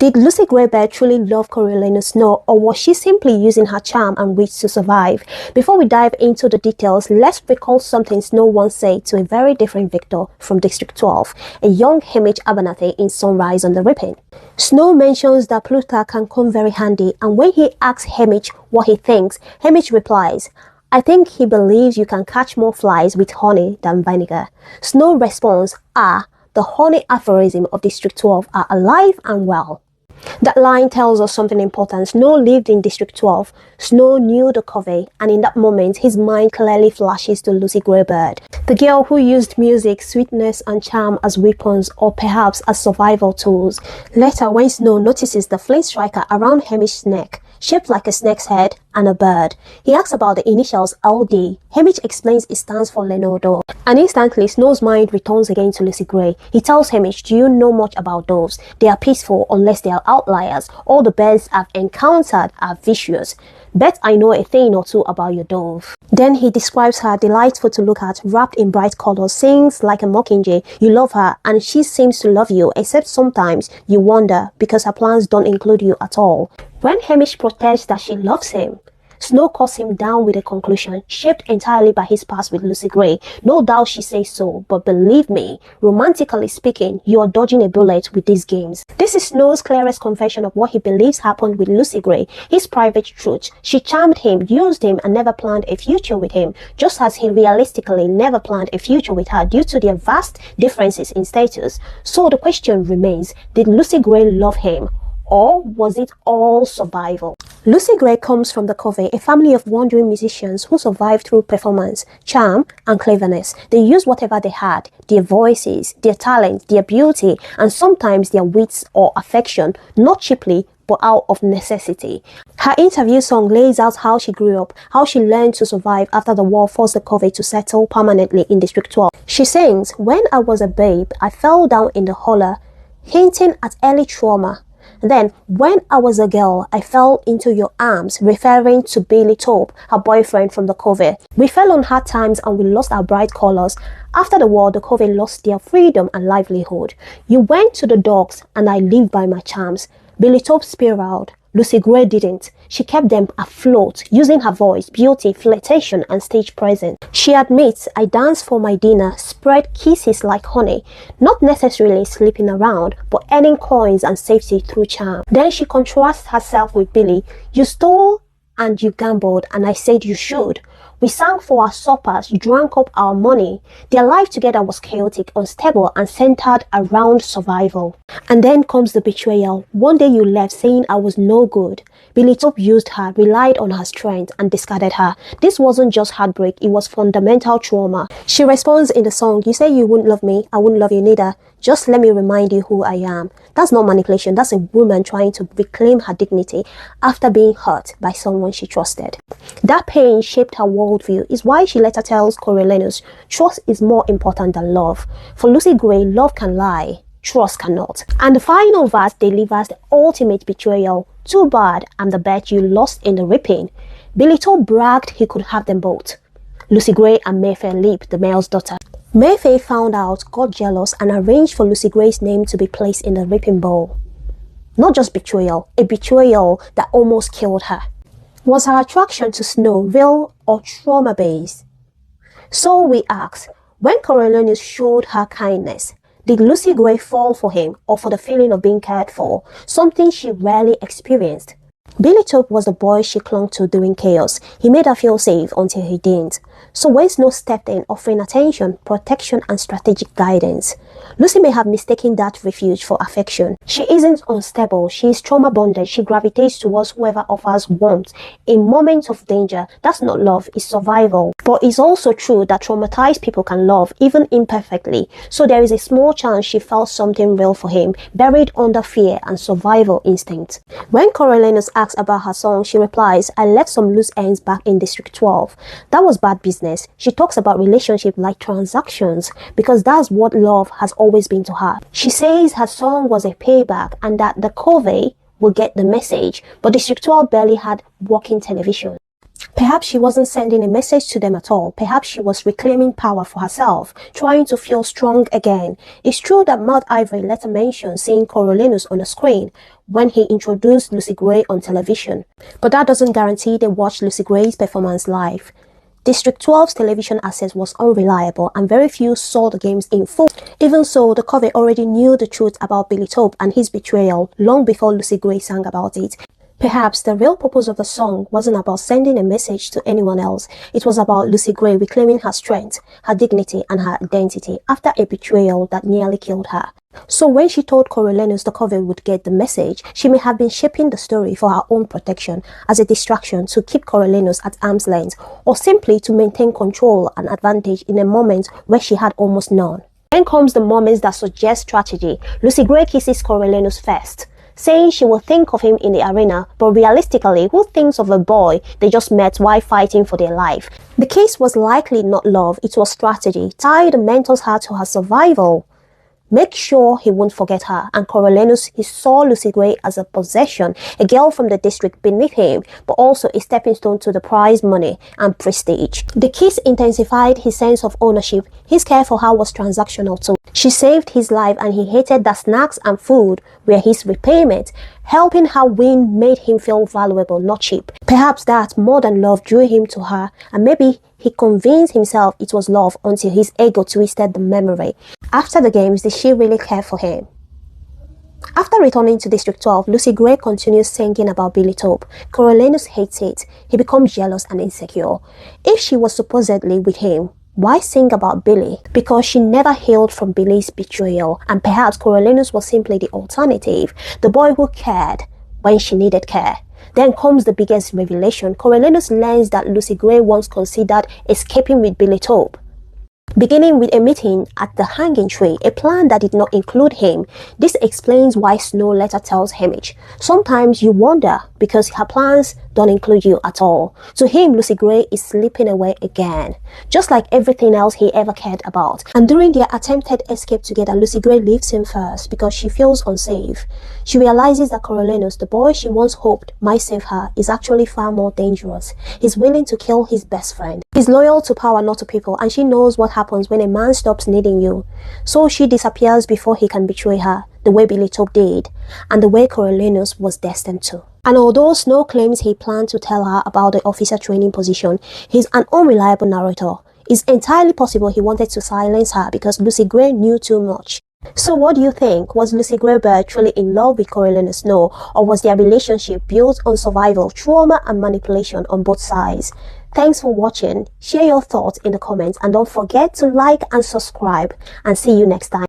Did Lucy Gray Baird truly love Coriolanus Snow, or was she simply using her charm and wit to survive? Before we dive into the details, let's recall something Snow once said to a very different victor from District 12, a young Haymitch Abernathy in Sunrise on the Ripon. Snow mentions that Plutarch can come very handy, and when he asks Haymitch what he thinks, Haymitch replies, "I think he believes you can catch more flies with honey than vinegar." Snow responds, the honey aphorism of District 12 are alive and well. That line tells us something important. Snow lived in District 12. Snow knew the covey, and in that moment, his mind clearly flashes to Lucy Gray Baird, the girl who used music, sweetness, and charm as weapons, or perhaps as survival tools. Later, when Snow notices the flint striker around Haymitch's neck, shaped like a snake's head and a bird, he asks about the initials LD. Haymitch explains it stands for Leonardo, and instantly Snow's mind returns again to Lucy Gray. He tells Haymitch, "Do you know much about doves? They are peaceful unless they are outliers. All the birds I've encountered are vicious. Bet I know a thing or two about your dove." Then he describes her, delightful to look at, wrapped in bright colors, sings like a mockingjay. You love her, and she seems to love you, except sometimes you wonder because her plans don't include you at all. When Haymitch protests that she loves him, Snow cuts him down with a conclusion, shaped entirely by his past with Lucy Gray. No doubt she says so, but believe me, romantically speaking, you are dodging a bullet with these games. This is Snow's clearest confession of what he believes happened with Lucy Gray, his private truth. She charmed him, used him, and never planned a future with him, just as he realistically never planned a future with her due to their vast differences in status. So the question remains, did Lucy Gray love him? Or was it all survival? Lucy Gray comes from the covey, a family of wandering musicians who survived through performance, charm, and cleverness. They used whatever they had, their voices, their talent, their beauty, and sometimes their wits or affection, not cheaply, but out of necessity. Her interview song lays out how she grew up, how she learned to survive after the war forced the covey to settle permanently in District 12. She sings, "When I was a babe, I fell down in the holler, hinting at early trauma. Then, when I was a girl, I fell into your arms," referring to Billy Taupe, her boyfriend from the covey. "We fell on hard times and we lost our bright colors. After the war, the covey lost their freedom and livelihood. You went to the dogs and I lived by my charms." Billy Taupe spiraled. Lucy Gray didn't. She kept them afloat, using her voice, beauty, flirtation, and stage presence. She admits, "I danced for my dinner, spread kisses like honey, not necessarily sleeping around, but earning coins and safety through charm." Then she contrasts herself with Billy. "You stole and you gambled, and I said you should. We sang for our suppers, drank up our money." Their life together was chaotic, unstable, and centered around survival. And then comes the betrayal. "One day you left saying I was no good." Billy Taupe used her, relied on her strength, and discarded her. This wasn't just heartbreak, it was fundamental trauma. She responds in the song, "You say you wouldn't love me, I wouldn't love you neither. Just let me remind you who I am." That's not manipulation, that's a woman trying to reclaim her dignity after being hurt by someone she trusted. That pain shaped her worldview, is why she later tells Coriolanus, "Trust is more important than love." For Lucy Gray, love can lie, trust cannot. And the final verse delivers the ultimate betrayal. "Too bad, I'm the bet you lost in the Ripon." Billy Taupe bragged he could have them both. Lucy Gray and Mayfair Lipp, the mayor's daughter. Mayfair found out, got jealous, and arranged for Lucy Gray's name to be placed in the Ripon Bowl. Not just betrayal, a betrayal that almost killed her. Was her attraction to Snow real or trauma-based? So we ask, when Coriolanus showed her kindness, did Lucy Gray fall for him or for the feeling of being cared for, something she rarely experienced? Billy Taupe was the boy she clung to during chaos. He made her feel safe until he didn't. So when Snow stepped in, offering attention, protection, and strategic guidance, Lucy may have mistaken that refuge for affection. She isn't unstable, she is trauma-bonded, she gravitates towards whoever offers warmth. In moments of danger, that's not love, it's survival. But it's also true that traumatized people can love, even imperfectly. So there is a small chance she felt something real for him, buried under fear and survival instinct. When Coriolanus asks about her song, she replies, "I left some loose ends back in District 12. That was bad business." She talks about relationships like transactions, because that's what love has always been to her. She says her song was a payback and that the covey will get the message, but District 12 barely had working television. Perhaps she wasn't sending a message to them at all. Perhaps she was reclaiming power for herself, trying to feel strong again. It's true that Maud Ivory later mentioned seeing Coriolanus on the screen when he introduced Lucy Gray on television. But that doesn't guarantee they watched Lucy Gray's performance live. District 12's television access was unreliable and very few saw the games in full. Even so, the cover already knew the truth about Billy Taupe and his betrayal long before Lucy Gray sang about it. Perhaps the real purpose of the song wasn't about sending a message to anyone else. It was about Lucy Gray reclaiming her strength, her dignity and her identity after a betrayal that nearly killed her. So when she told Coriolanus the cover would get the message, she may have been shaping the story for her own protection, as a distraction to keep Coriolanus at arm's length, or simply to maintain control and advantage in a moment where she had almost none. Then comes the moments that suggest strategy. Lucy Gray kisses Coriolanus first, saying she will think of him in the arena, but realistically, who thinks of a boy they just met while fighting for their life? The kiss was likely not love, it was strategy. Tie the mentor's heart to her survival. Make sure he won't forget her. And Coriolanus, he saw Lucy Gray as a possession, a girl from the district beneath him, but also a stepping stone to the prize money and prestige. The kiss intensified his sense of ownership. His care for her was transactional too. She saved his life and he hated that snacks and food were his repayment. Helping her win made him feel valuable, not cheap. Perhaps that, more than love, drew him to her, and maybe he convinced himself it was love until his ego twisted the memory. After the games, did she really care for him? After returning to District 12, Lucy Gray continues singing about Billy Taupe. Coriolanus hates it. He becomes jealous and insecure. If she was supposedly with him, why sing about Billy? Because she never healed from Billy's betrayal, and perhaps Coriolanus was simply the alternative, the boy who cared when she needed care. Then comes the biggest revelation. Coriolanus learns that Lucy Gray once considered escaping with Billy Taupe, beginning with a meeting at the hanging tree, a plan that did not include him. This explains why Snow later tells Haymitch, sometimes you wonder because her plans don't include you at all. To him, Lucy Gray is slipping away again, just like everything else he ever cared about. And during their attempted escape together, Lucy Gray leaves him first because she feels unsafe. She realizes that Coriolanus, the boy she once hoped might save her, is actually far more dangerous. He's willing to kill his best friend. He's loyal to power, not to people, and she knows what happens when a man stops needing you. So she disappears before he can betray her, the way Billy Taupe did, and the way Coriolanus was destined to. And although Snow claims he planned to tell her about the officer training position, he's an unreliable narrator. It's entirely possible he wanted to silence her because Lucy Gray knew too much. So what do you think? Was Lucy Gray Baird truly in love with Coriolanus Snow, or was their relationship built on survival, trauma and manipulation on both sides? Thanks for watching. Share your thoughts in the comments and don't forget to like and subscribe, and see you next time.